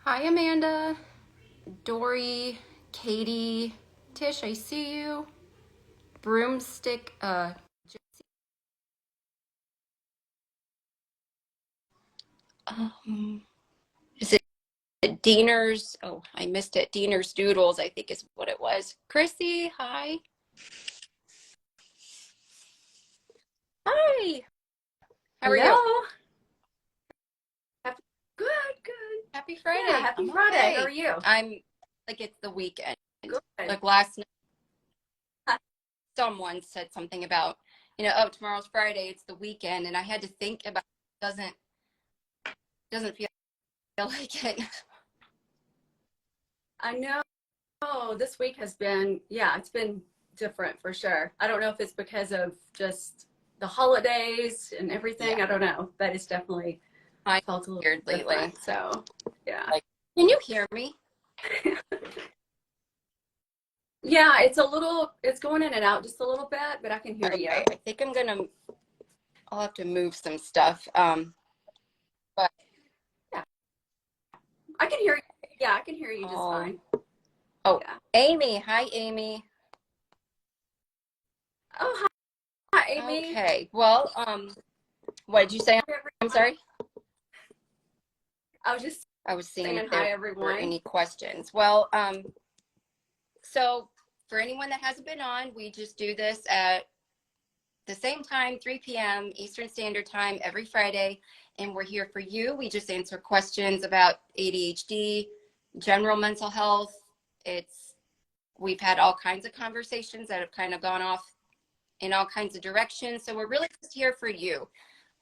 Hi, Amanda, Dory, Katie, Tish, I see you. Broomstick, um, is it Diener's? Oh, I missed it. Diener's Doodles, I think is what it was. Chrissy, hi. Hi, how are Hello. you? Happy, good, good. Happy Yeah, Friday. happy I'm Friday. How are okay. you? I'm like it's the weekend. Good. Like last night, someone said something about, oh, tomorrow's Friday, it's the weekend, and I had to think about it. Doesn't feel like it. I know this week has been, yeah, it's been different for sure. I don't know if it's because of just the holidays and Yeah, everything. I don't know, but it's definitely I'm felt a little weird lately. different. So, yeah. Like, can you hear me? Yeah, it's going in and out just a little bit, but I can hear you. Okay, I think I'll have to move some stuff. But Yeah, I can hear you. Yeah, I can hear you just oh, fine. oh, Yeah. Amy, hi, Amy. Oh, hi, hi, Amy. Okay, well, what did you say? Hi, I'm everyone. sorry. I was just I was seeing saying if there hi, were everyone. any questions. Well, so for anyone that hasn't been on, we just do this at the same time, 3 p.m. Eastern Standard Time every Friday. And we're here for you. We just answer questions about ADHD, general mental health. It's We've had all kinds of conversations that have kind of gone off in all kinds of directions. So we're really just here for you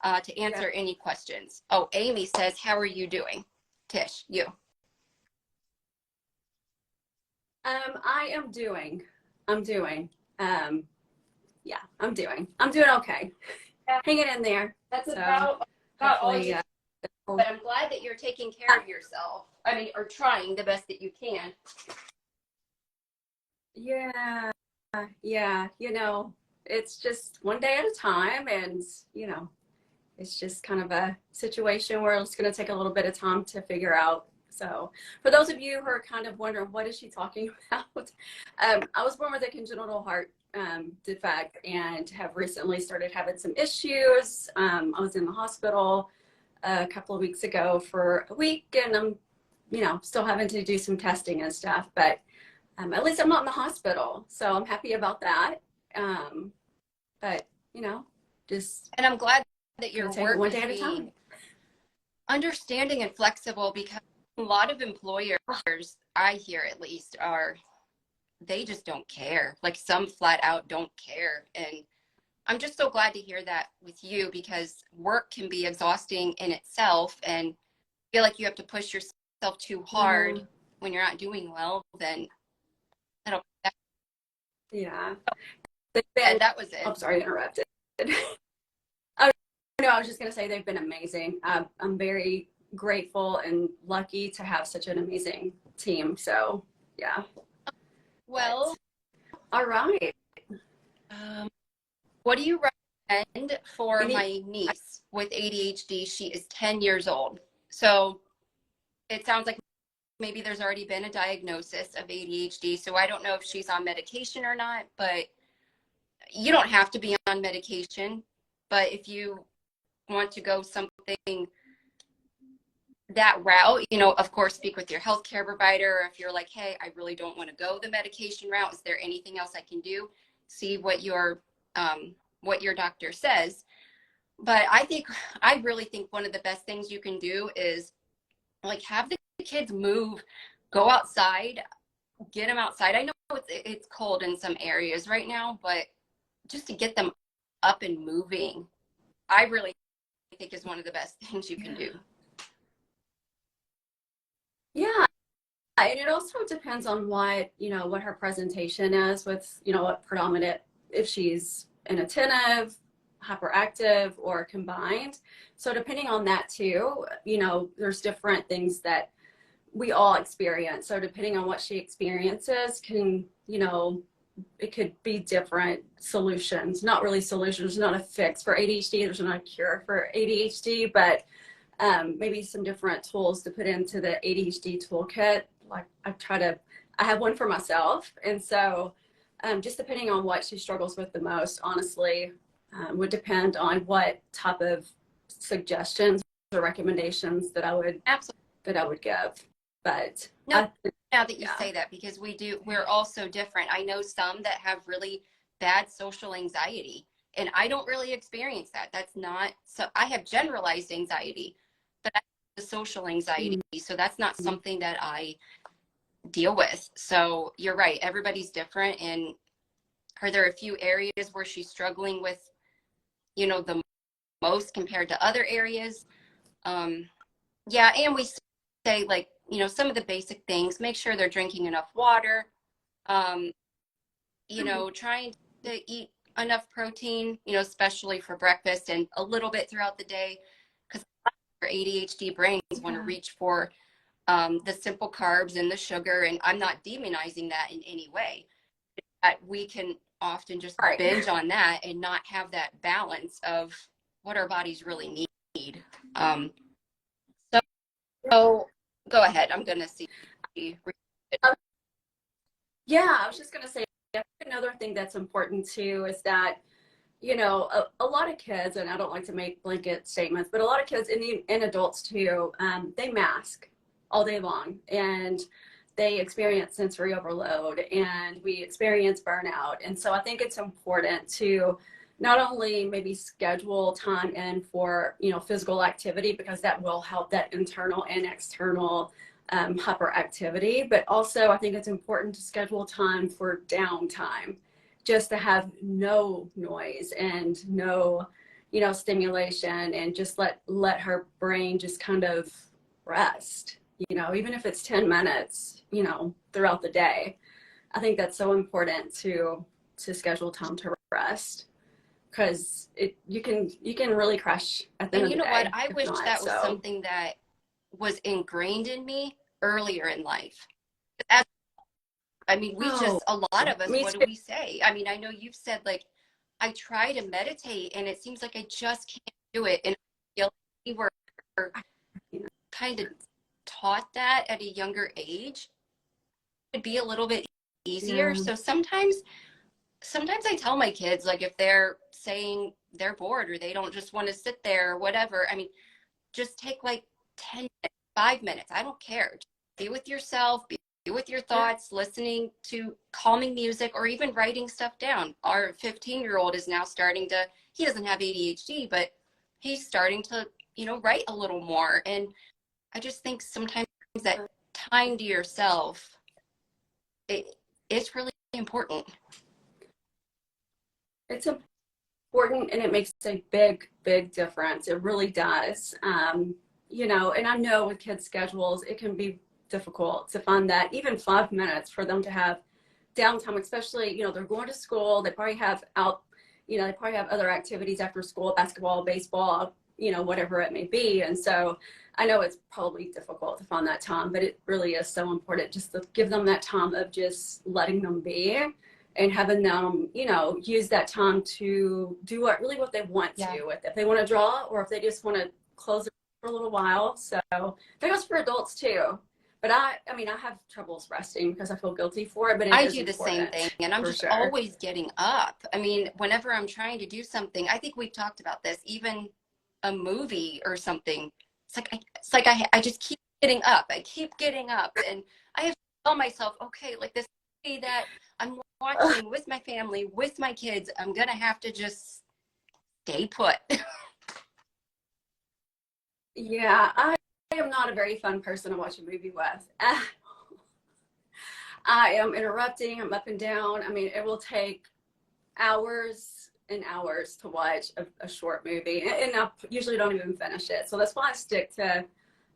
to Yeah. answer any questions. Oh, Amy says, how are you doing? Tish, you. I am doing. I'm doing. Um, yeah, I'm doing okay. Yeah, Hanging in there. that's So about all hopefully, you. But I'm glad that you're taking care of yourself. I mean, or trying the best that you can. yeah, yeah. It's just one day at a time, and it's just kind of a situation where it's going to take a little bit of time to figure out. So, for those of you who are kind of wondering, what is she talking about? I was born with a congenital heart defect and have recently started having some issues. I was in the hospital a couple of weeks ago for a week, and I'm, still having to do some testing and stuff, but at least I'm not in the hospital. So I'm happy about that. Um, but, you know, just And I'm glad that gonna your take it work one day is at a time. being understanding and flexible because a lot of employers, I hear at least, they just don't care. Like some flat out don't care. And I'm just so glad to hear that with you because work can be exhausting in itself and feel like you have to push yourself too hard Mm, when you're not doing well, then that, yeah. They've been, that was it. I'm sorry to interrupt. Oh, no, I was just going to say they've been amazing. I'm very grateful and lucky to have such an amazing team. So, yeah. Well, But all right. um, what do you recommend for Any, my niece with ADHD? She is 10 years old. So it sounds like maybe there's already been a diagnosis of ADHD. So I don't know if she's on medication or not, but you don't have to be on medication. But if you want to go something that route, of course, speak with your healthcare provider. If you're like, hey, I really don't want to go the medication route, is there anything else I can do? See what your doctor says. But I really think one of the best things you can do is like have the kids move, go outside, get them outside. I know it's cold in some areas right now, but just to get them up and moving, I really think is one of the best things you can yeah. do. Yeah. And it also depends on what her presentation is with, what predominant, if she's inattentive, hyperactive, or combined. So depending on that too, there's different things that we all experience. So depending on what she experiences it could be different solutions, not really solutions, not a fix for ADHD. There's not a cure for ADHD, but maybe some different tools to put into the ADHD toolkit. Like I have one for myself. And so just depending on what she struggles with the most, honestly, would depend on what type of suggestions or recommendations that I would Absolutely. give. But No, now that you yeah. say that, because we're all so different. I know some that have really bad social anxiety, and I don't really experience that. That's not, so I have generalized anxiety, but I have the social anxiety. So that's not something that I deal with. So you're right. Everybody's different. And are there a few areas where she's struggling with, the most compared to other areas? Yeah. And we say, like, some of the basic things, make sure they're drinking enough water, um, trying to eat enough protein, especially for breakfast and a little bit throughout the day, because our ADHD brains want to reach for the simple carbs and the sugar. And I'm not demonizing that in any way. That we can often just binge on that and not have that balance of what our bodies really need. So go ahead. I'm going to see. Yeah, I was just going to say another thing that's important too is that, a lot of kids, and I don't like to make blanket statements, but a lot of kids and adults too, they mask all day long, and they experience sensory overload, and we experience burnout. And so I think it's important to not only maybe schedule time in for, physical activity, because that will help that internal and external hyperactivity, but also I think it's important to schedule time for downtime, just to have no noise and no, stimulation, and just let her brain just kind of rest, even if it's 10 minutes, throughout the day. I think that's so important to schedule time to rest, because you can really crash at the end of the day. And you know what? I wish not, that was so. something that was ingrained in me earlier in life. A lot of us, what do we say? I mean, I know you've said, like, I try to meditate and it seems like I just can't do it. And I feel like we were kind of taught that at a younger age. It would be a little bit easier. Yeah. So sometimes I tell my kids, like, if they're saying they're bored or they don't just want to sit there or whatever, I mean, just take like 10 minutes, 5 minutes. I don't care. Just be with yourself, be with your thoughts, listening to calming music, or even writing stuff down. Our 15-year-old is now starting to, he doesn't have ADHD, but he's starting to, write a little more. And I just think sometimes that time to yourself, it's really important. It's important, and it makes a big, big difference. It really does. And I know with kids' schedules, it can be difficult to find that even 5 minutes for them to have downtime, especially, they're going to school. They probably have they probably have other activities after school, basketball, baseball, whatever it may be. And so I know it's probably difficult to find that time, but it really is so important just to give them that time of just letting them be, and having them, use that time to do what they want to with it. If they want to draw, or if they just want to close it for a little while. So that goes for adults too. But I have troubles resting because I feel guilty for it, but I do the same thing, and I'm just always getting up. I mean, whenever I'm trying to do something, I think we've talked about this, even a movie or something. It's like I just keep getting up. I keep getting up, and I have to tell myself, okay, like this movie that I'm watching with my family, with my kids, I'm gonna have to just stay put. Yeah, I am not a very fun person to watch a movie with. I am interrupting. I'm up and down. I mean, it will take hours and hours to watch a short movie, and I usually don't even finish it. So that's why I stick to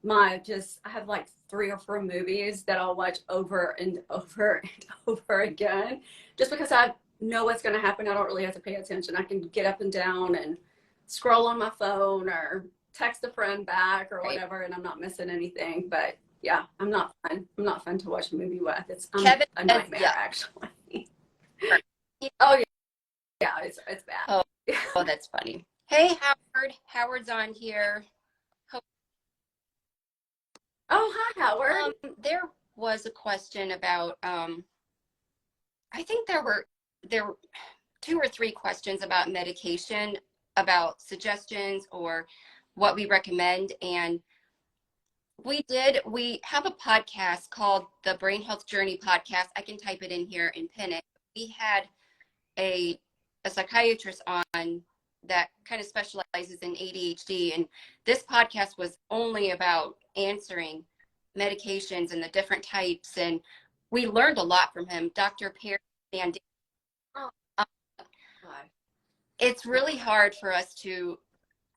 I have like 3 or 4 movies that I'll watch over and over and over again, just because I know what's going to happen. I don't really have to pay attention. I can get up and down and scroll on my phone or text a friend back or whatever, and I'm not missing anything. But yeah, I'm not fun to watch a movie with. It's a nightmare, actually. Oh yeah, it's bad. Oh, that's funny. Hey, Howard. Howard's on here. Howard? There was a question about, I think there were 2 or 3 questions about medication, about suggestions or what we recommend. And we have a podcast called the Brain Health Journey Podcast. I can type it in here and pin it. We had a psychiatrist on that kind of specializes in ADHD, and this podcast was only about answering medications and the different types, and we learned a lot from him. Dr. Perry and Oh, um, God. it's really hard for us to,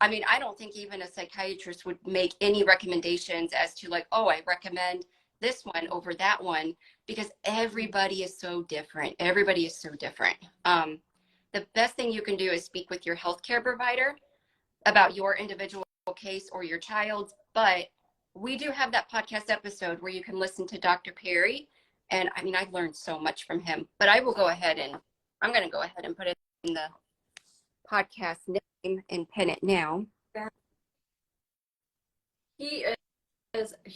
I mean, I don't think even a psychiatrist would make any recommendations as to like, oh, I recommend this one over that one, because everybody is so different. Everybody is so different. The best thing you can do is speak with your healthcare provider about your individual case or your child's. But we do have that podcast episode where you can listen to Dr. Perry. And I mean, I've learned so much from him, but I'm going to go ahead and put it in the podcast name and pin it now. He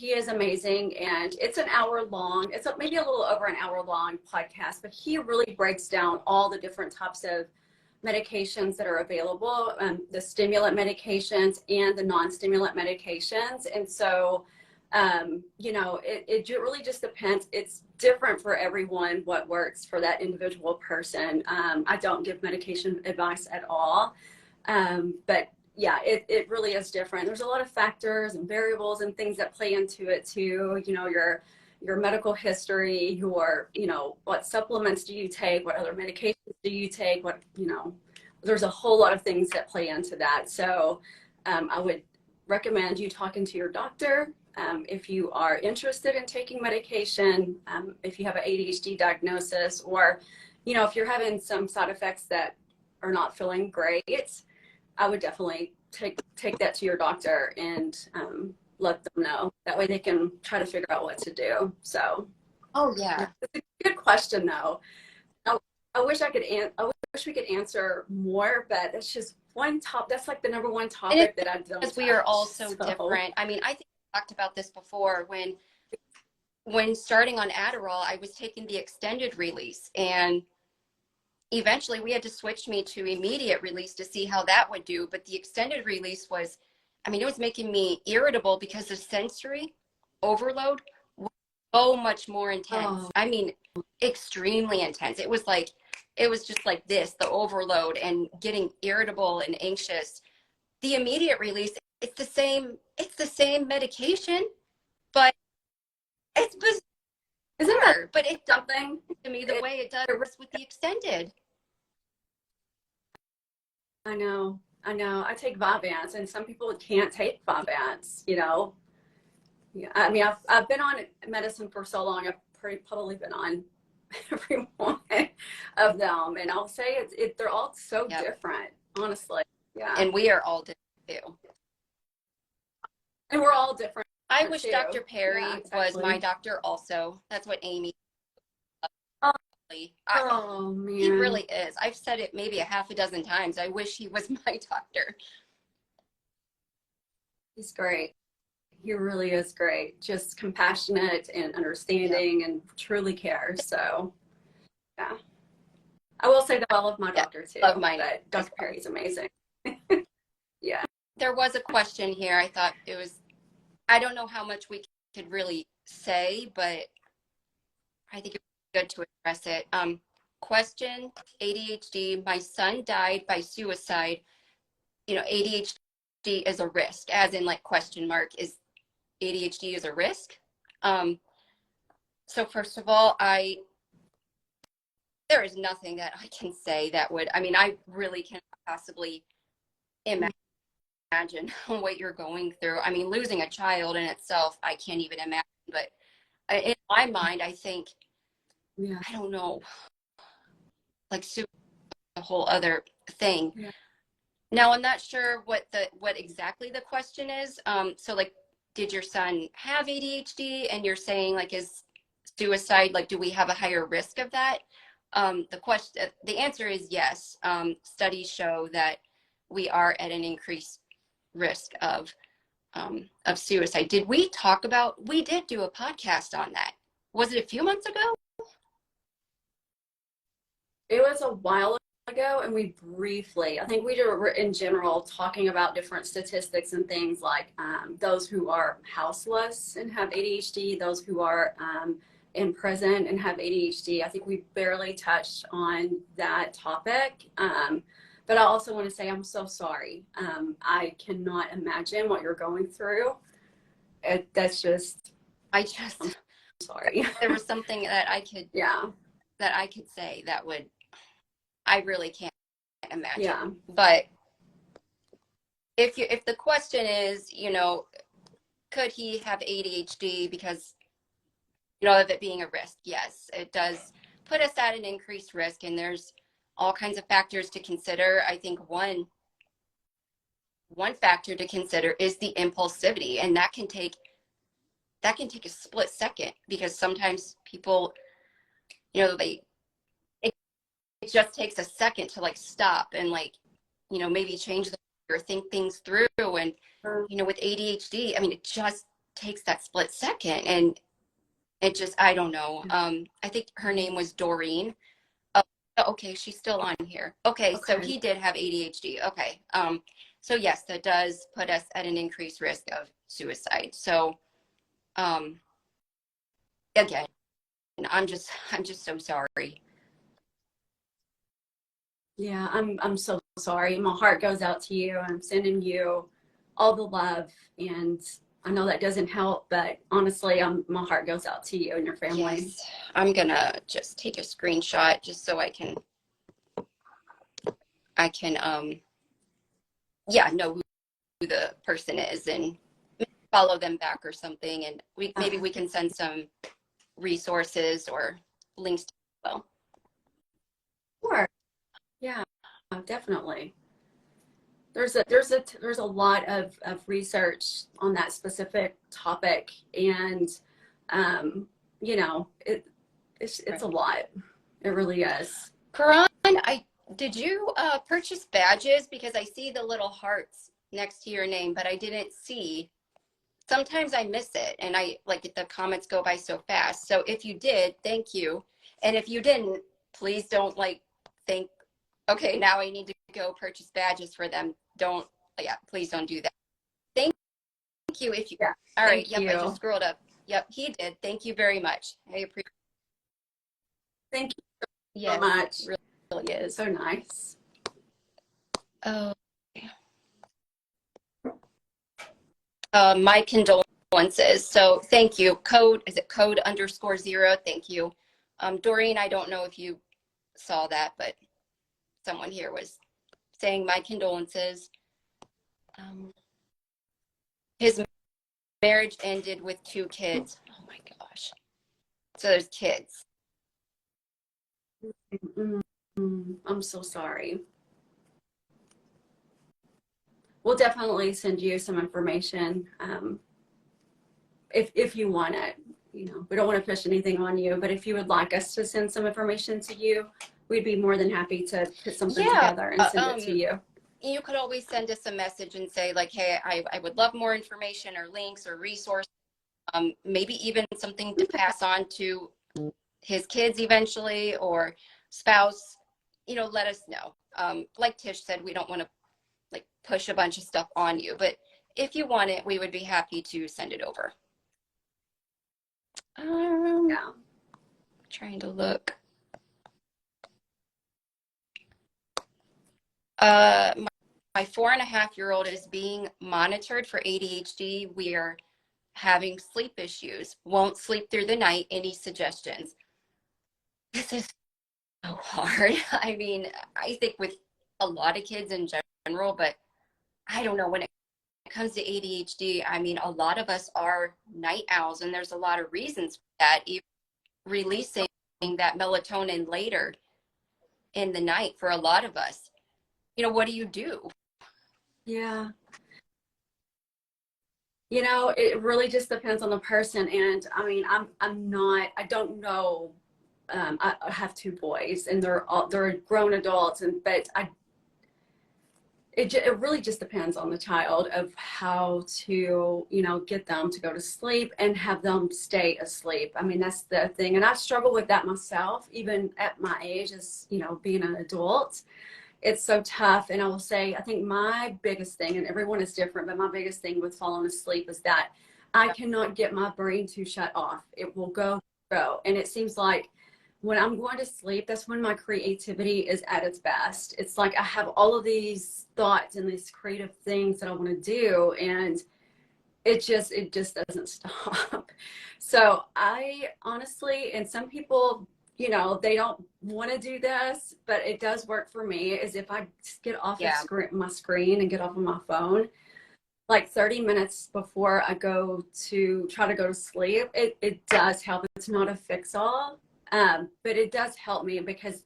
is amazing, and it's an hour long. It's maybe a little over an hour long podcast, but he really breaks down all the different types of medications that are available, the stimulant medications and the non-stimulant medications. And so, it really just depends. It's different for everyone what works for that individual person. I don't give medication advice at all, but yeah, it really is different. There's a lot of factors and variables and things that play into it too. Your medical history, what supplements do you take? What other medications do you take? There's a whole lot of things that play into that. So I would recommend you talking to your doctor if you are interested in taking medication, if you have an ADHD diagnosis, or, if you're having some side effects that are not feeling great. I would definitely take that to your doctor and let them know. That way they can try to figure out what to do. So, Oh yeah. it's a good question though. I wish we could answer more, but it's just that's like the number one topic that I don't because we are all so different. I mean, I think we talked about this before when starting on Adderall, I was taking the extended release, and eventually we had to switch me to immediate release to see how that would do. But the extended release was, it was making me irritable because the sensory overload was so much more intense. Extremely intense. It was just like this, the overload and getting irritable and anxious. The immediate release, it's the same medication, but it's bizarre. Isn't that But it something to me the way it does with the extended. I know. I take Vyvanse, and some people can't take Vyvanse. Yeah. I've been on medicine for so long. I've probably been on every one of them, and I'll say they're all so different, honestly. Yeah. And we are all different too. And we're all different. I wish Dr. Perry was my doctor also. That's what Amy. Oh man. He really is. I've said it maybe a half a dozen times. I wish he was my doctor. He's great. He really is great. Just compassionate and understanding and truly cares. So yeah. I will say that I love my doctor too. Love mine. But Dr. Perry's amazing. Yeah. There was a question here. I thought I don't know how much we could really say, but I think it would be good to address it. Question, ADHD, my son died by suicide. ADHD is a risk, as in like question mark, is ADHD is a risk? So first of all, there is nothing that I can say that would, I really can't possibly imagine what you're going through. Losing a child in itself, I can't even imagine, but in my mind, I think, I don't know, like a whole other thing. Yeah. Now, I'm not sure what exactly the question is. So like, did your son have ADHD? And you're saying like, is suicide, like, do we have a higher risk of that? The answer is yes. Studies show that we are at an increased risk of of suicide. Did we talk about, we did do a podcast on that. Was it a few months ago? It was a while ago, and we briefly, I think we were in general talking about different statistics and things like those who are houseless and have ADHD, those who are in prison and have ADHD. I think we barely touched on that topic. But I also want to say I'm so sorry. I cannot imagine what you're going through. That's just, I just, I'm sorry. there was something that I could, Yeah. that I could say that would, I really can't imagine. Yeah. But if the question is, you know, could he have ADHD because, you know, of it being a risk? Yes, it does put us at an increased risk, and there's all kinds of factors to consider. I think one factor to consider is the impulsivity, and that can take a split second, because sometimes people, you know, it just takes a second to like stop and like, you know, maybe change the or think things through. And you know, with ADHD, I mean, it just takes that split second, and it just, I don't know. I think her name was Doreen. Oh, okay, she's still on here. Okay, so he did have ADHD. Okay. So yes, that does put us at an increased risk of suicide. So again, I'm just so sorry. Yeah, I'm so sorry. My heart goes out to you. I'm sending you all the love, and I know that doesn't help, but honestly, my heart goes out to you and your family. Yes, I'm gonna just take a screenshot just so I can yeah, know who the person is and follow them back or something, and maybe we can send some resources or links to well. Sure. Yeah, definitely. There's a lot of research on that specific topic, and you know, it's a lot. It really is. Karan, did you purchase badges? Because I see the little hearts next to your name, but I didn't see. Sometimes I miss it, and I like the comments go by so fast. So if you did, thank you. And if you didn't, please don't like think, okay, now I need to go purchase badges for them. Don't, yeah, please don't do that. Thank you. If you, yeah, all right, yep, I just scrolled up. Yep, he did. Thank you very much. I appreciate it. Thank you so much. Really, really is. So nice. Oh. My condolences. So thank you. Is it code _0? Thank you. Doreen, I don't know if you saw that, but someone here was saying my condolences. His marriage ended with 2 kids. Oh my gosh. So there's kids. I'm so sorry. We'll definitely send you some information if you want it. You know, we don't want to push anything on you, but if you would like us to send some information to you, we'd be more than happy to put something together and send it to you. You could always send us a message and say like, hey, I would love more information or links or resources. Maybe even something to pass on to his kids eventually or spouse. You know, let us know. Like Tish said, we don't want to like push a bunch of stuff on you, but if you want it, we would be happy to send it over. Yeah. Trying to look. My 4.5-year-old is being monitored for ADHD. We are having sleep issues. Won't sleep through the night. Any suggestions? This is so hard. I mean, I think with a lot of kids in general, but I don't know, when it comes to ADHD, I mean, a lot of us are night owls, and there's a lot of reasons for that, even releasing that melatonin later in the night for a lot of us. You know, what do you do? Yeah. You know, it really just depends on the person. And I mean, I don't know. I have 2 boys, and they're grown adults, but it really just depends on the child of how to, you know, get them to go to sleep and have them stay asleep. I mean, that's the thing. And I struggle with that myself, even at my age as, you know, being an adult. It's so tough. And I will say, I think my biggest thing, and everyone is different, but my biggest thing with falling asleep is that I cannot get my brain to shut off. It will go. And it seems like when I'm going to sleep, that's when my creativity is at its best. It's like I have all of these thoughts and these creative things that I want to do, and it just doesn't stop. So I honestly, and some people, you know, they don't want to do this, but it does work for me, is if I just get off of Yeah. my screen and get off of my phone, like 30 minutes before I go to try to go to sleep, it does help. It's not a fix all, but it does help me because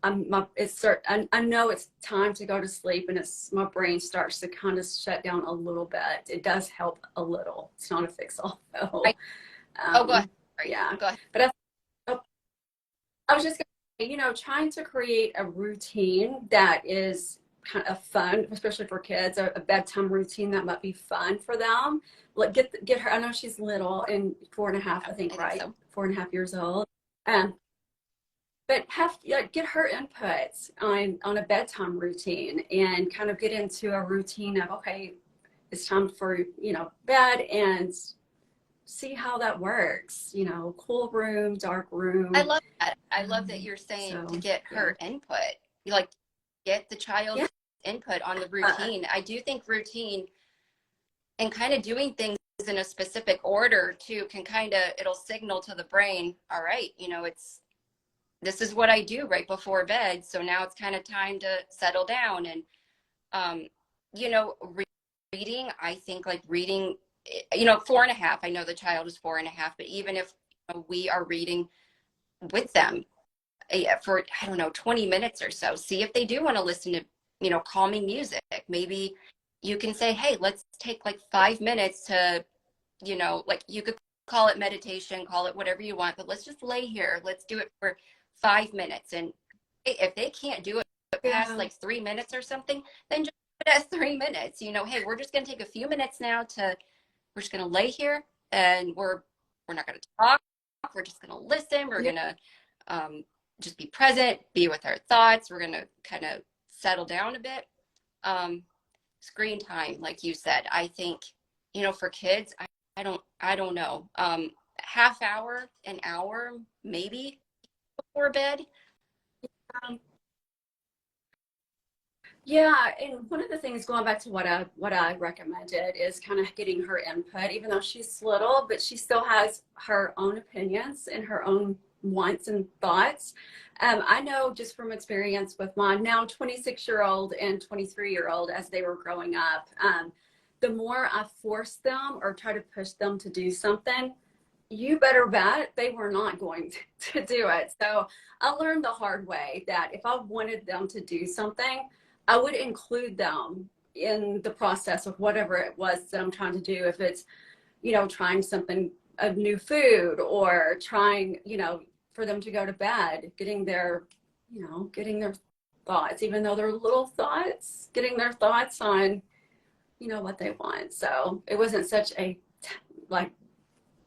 I know it's time to go to sleep, and it's my brain starts to kind of shut down a little bit. It does help a little. It's not a fix all though. Oh, go ahead. Sorry. Yeah, Go ahead. but I was just gonna say, you know, trying to create a routine that is kind of fun, especially for kids, a bedtime routine that might be fun for them. Like get her. I know she's little and 4.5, I think, I think right? so. 4.5 years old. Um, but have like, get her inputs on a bedtime routine and kind of get into a routine of, okay, it's time for, you know, bed, and see how that works. You know, cool room, dark I room. love that. I love that you're saying to So get yeah, her input. You like get the child's yeah, input on the routine. I do think routine and kind of doing things in a specific order too can kind of, it'll signal to the brain, all right, you know, it's, this is what I do right before bed. So now it's kind of time to settle down. And, um, you know, reading, I think like reading, you know, 4.5, I know the child is 4.5, but even if you know, we are reading with them for, I don't know, 20 minutes or so, see if they do want to listen to, you know, calming music. Maybe you can say, hey, let's take like 5 minutes to, you know, like you could call it meditation, call it whatever you want, but let's just lay here. Let's do it for 5 minutes. And if they can't do it past yeah, like 3 minutes or something, then just put it at 3 minutes. You know, hey, we're just going to take a few minutes now to, we're just going to lay here, and we're not going to talk. We're just going to listen. We're yeah. going to just be present, be with our thoughts. We're going to kind of settle down a bit. Um, Screen time, like you said, I think, you know, for kids, I don't know. Half hour, an hour, maybe before bed. Um, Yeah, and one of the things, going back to what I recommended, is kind of getting her input, even though she's little, but she still has her own opinions and her own wants and thoughts. I know just from experience with my now 26-year-old and 23-year-old as they were growing up, the more I forced them or try to push them to do something, you better bet they were not going to do it. So I learned the hard way that if I wanted them to do something, I would include them in the process of whatever it was that I'm trying to do. If it's, you know, trying something, a new food, or trying, you know, for them to go to bed, getting their, you know, getting their thoughts, even though they're little thoughts, getting their thoughts on, you know, what they want. So it wasn't such a like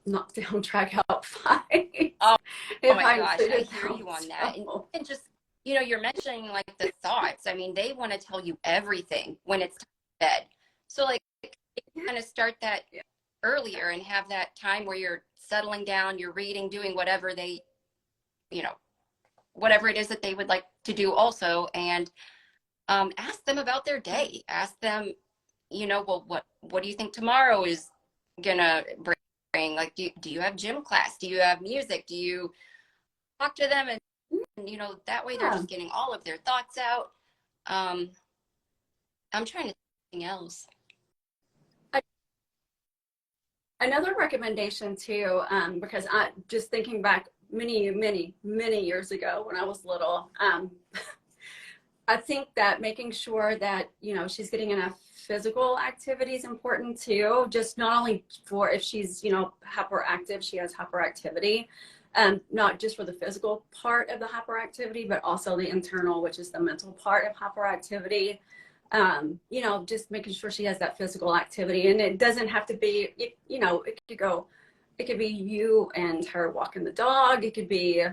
knockdown, drag out fight. Oh, oh If my I gosh, I included hear them. you on that. So And just, you know, you're mentioning like the thoughts. I mean, they want to tell you everything when it's time to bed. So like kind of start that yeah, earlier and have that time where you're settling down, you're reading, doing whatever they, you know, whatever it is that they would like to do also. And ask them about their day. Ask them, you know, well, what do you think tomorrow is gonna bring? Like, do you have gym class? Do you have music? Do you talk to them? And you know, that way they're yeah. just getting all of their thoughts out. Um, I'm trying to think else. Another recommendation too, because I just thinking back many years ago when I was little, I think that making sure that, you know, she's getting enough physical activity is important too. Just not only for if she's, you know, hyperactive, she has hyperactivity, not just for the physical part of the hyperactivity, but also the internal, which is the mental part of hyperactivity. You know, just making sure she has that physical activity. And it doesn't have to be, you know, it could be you and her walking the dog. It could be,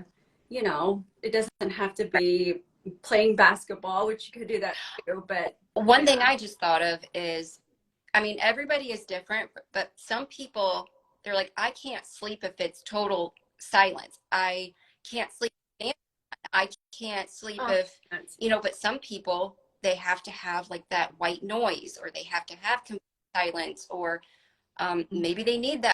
you know, it doesn't have to be playing basketball, which you could do that too. But One thing yeah. I just thought of is, I mean, everybody is different, but some people, they're like, I can't sleep if it's total silence. I can't sleep. I can't sleep Oh, if, you know, but some people, they have to have like that white noise, or they have to have complete silence, or maybe they need that